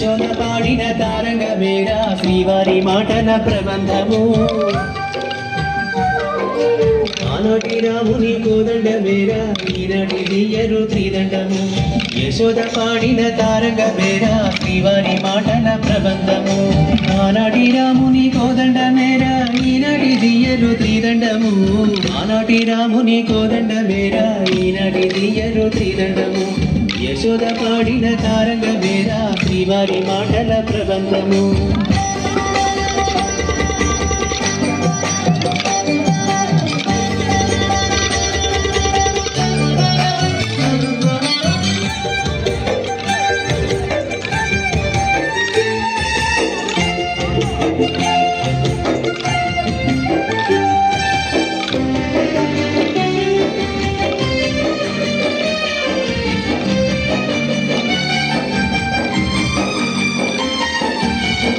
యశోద పాడిన తారంగమేరా శ్రీవారి మాటల ప్రబంధము ఆనాటి రాముని కోదండమేరా ఈనాటి దియ్యరు త్రిదండము యశోద పాడిన తారంగమేరా శ్రీవారి మాటల ప్రబంధము ఆనాటి రాముని కోదండమేరా ఈనాటి దియ్యరు త్రిదండము ఆనాటి రాముని కోదండమేరా ఈనాటి దియ్యరు త్రిదండము యశోద పాడిన తారంగమేరా శ్రీవారి మాటల ప్రబంధము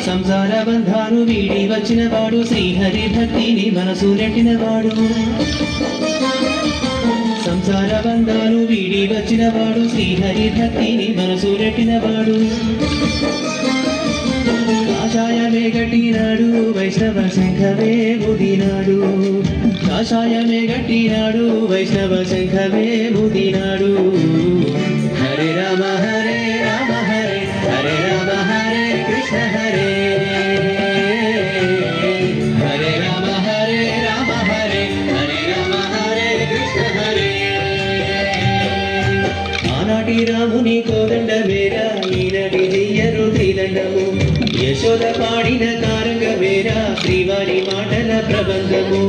సంసార బంధాలు వీడి వచ్చిన వాడు శ్రీహరి భక్తిని మనసు రెట్టినవాడు సంసార బంధాలు వీడి వచ్చిన వాడు శ్రీహరి భక్తిని మనసు రెట్టినవాడు కాషాయమే గట్టినాడు వైష్ణవ శంఖవే ముదినాడు కాషాయమే గట్టినాడు వైష్ణవ శంఖవే ముదినాడు హరే రామ హరే రామ హరే హరే రామ హరే కృష్ణ హరే హరే రామ హరే రామ హరే హరే రామ హరే కృష్ణ హరే ఆనాటి రాముని కోదండమేరా ఈనాటి దియ్యరు త్రిదండము యశోద పాడిన తారంగమేరా శ్రీవారి మాటల ప్రబంధము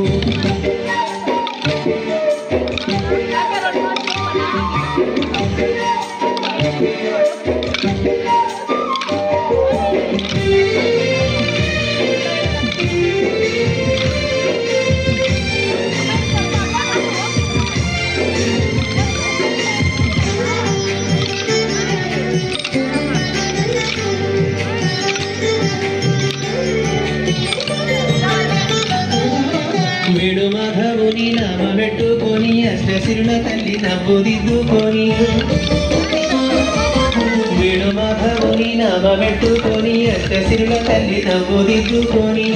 వేణు మాధవుని నామ పెట్టుకొని అష్టశిరుల తల్లి నవ్వు దిద్దుకొని వేణు మాధవుని నామ పెట్టుకొని అష్టశిరుల తల్లి నవ్వు దిద్దుకొని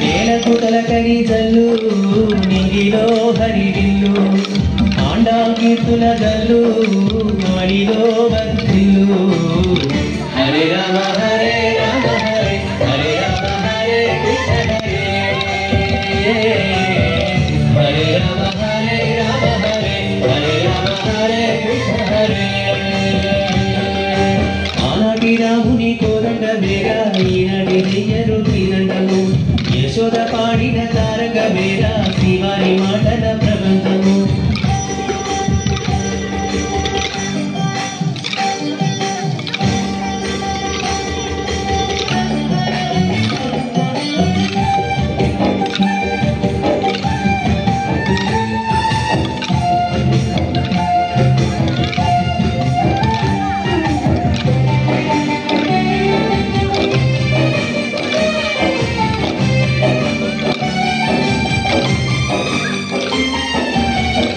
నేలకు తలకరి జల్లు నింగిలో హరివిల్లు ఆండా కీర్తుల జల్లు మడిలో వర్ధిల్లు హరే రామ హరే రామ హరే హరే రామ హరే కృష్ణ హరే రామ హరే రామ హరే హరే రామ హరే కృష్ణ హరే ఆనాటి రాముని కోదండమేరా ఈనాటి దియ్యరు త్రిదండము యశోద పాడిన తారంగమేరా శ్రీవారి మాటల ప్రబంధము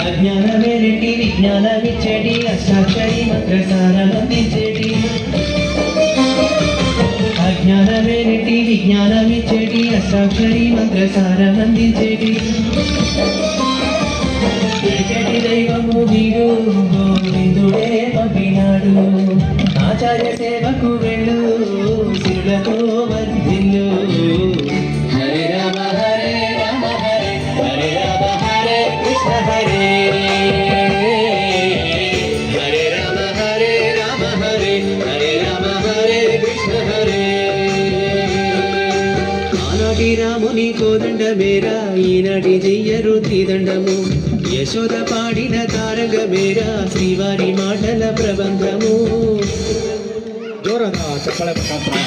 అజ్ఞానమే రెడ్డి విజ్ఞానమిచ్చేటి అష్టాక్షరి మంత్రసారమందించేటి అజ్ఞానమే రెడ్డి విజ్ఞానమిచ్చేటి అష్టాక్షరి మంత్రసారమందించేటి వెంకటి దైవము వీడు గోవిందుడే పంపినాడు ఆచార్య సేవకు వెళ్ళు శిరులతో వర్ధిల్లు హరే రామ హరే రామ హరే హరే రామ హరే కృష్ణ హరే హరే రామ హరే రామ హరే హరే రామ హరే కృష్ణ హరే ఆనాటి రాముని కోదండమేరా ఈనాటి దియ్యరు త్రిదండము యశోద పాడిన తారంగమేరా శ్రీవారి మాటల ప్రబంధము జోరగా చెప్పలేకపోతున్నా.